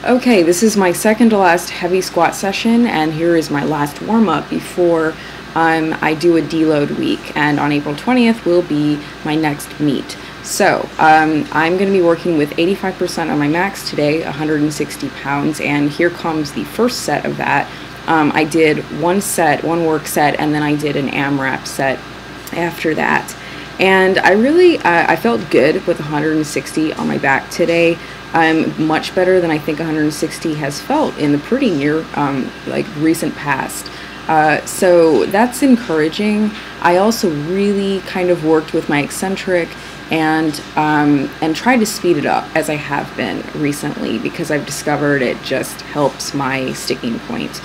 Okay, this is my second to last heavy squat session, and here is my last warm-up before I do a deload week, and on April 20th will be my next meet. So I'm going to be working with 85% on my max today, 160 pounds, and here comes the first set of that. I did one work set, and then I did an AMRAP set after that. And I felt good with 160 on my back today. Much better than I think 160 has felt in the pretty near, recent past. So that's encouraging. I also really kind of worked with my eccentric and tried to speed it up, as I have been recently, because I've discovered it just helps my sticking point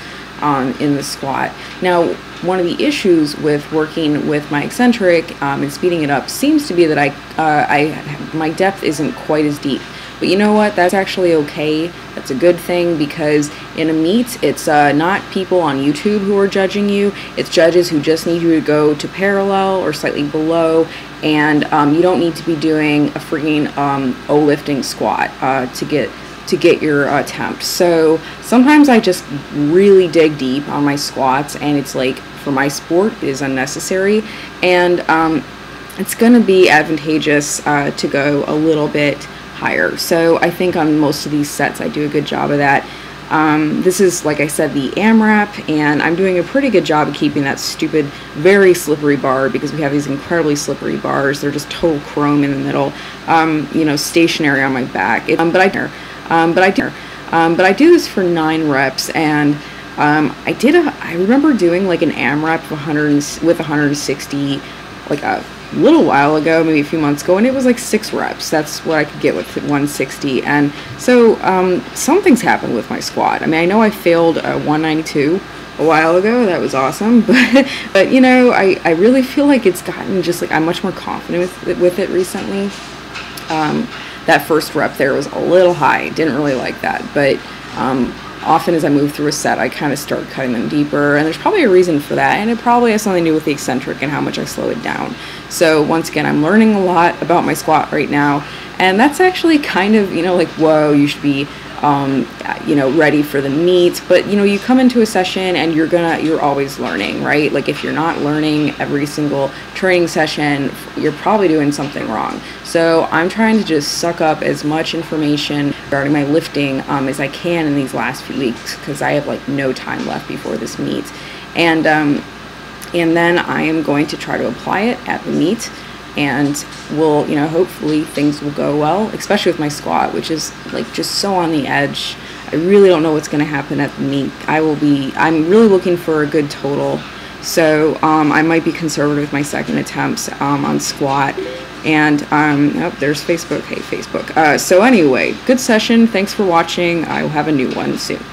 in the squat. Now, one of the issues with working with my eccentric and speeding it up seems to be that my depth isn't quite as deep. But you know what? That's actually okay. That's a good thing, because in a meet, it's not people on YouTube who are judging you. It's judges who just need you to go to parallel or slightly below, and you don't need to be doing a freaking O-lifting squat to get your attempt. So sometimes I just really dig deep on my squats, and it's like, for my sport, it is unnecessary, and it's going to be advantageous to go a little bit higher. So I think on most of these sets I do a good job of that. This is, like I said, the AMRAP, and I'm doing a pretty good job of keeping that stupid, very slippery bar, because we have these incredibly slippery bars. They're just total chrome in the middle, stationary on my back. But I do this for 9 reps, and I remember doing like an AMRAP with 160 like a little while ago, maybe a few months ago, and it was like 6 reps. That's what I could get with 160. And so something's happened with my squat. I mean, I know I failed 192 a while ago. That was awesome, but you know, I really feel like it's gotten just like, I'm much more confident with it recently. That first rep there was a little high. Didn't really like that, but often as I move through a set, I kind of start cutting them deeper, and there's probably a reason for that, and it probably has something to do with the eccentric and how much I slow it down. So once again, I'm learning a lot about my squat right now, and that's actually kind of, like, whoa, you should be ready for the meet. But you come into a session and you're always learning, right? Like, if you're not learning every single training session, you're probably doing something wrong. So I'm trying to just suck up as much information regarding my lifting as I can in these last few weeks, because I have like no time left before this meet, and then I am going to try to apply it at the meet, and hopefully things will go well, especially with my squat, which is like just so on the edge. I really don't know what's going to happen at the meet. I'm really looking for a good total, so I might be conservative with my second attempts on squat. And there's Facebook. Hey, Facebook. So anyway, good session. Thanks for watching. I will have a new one soon.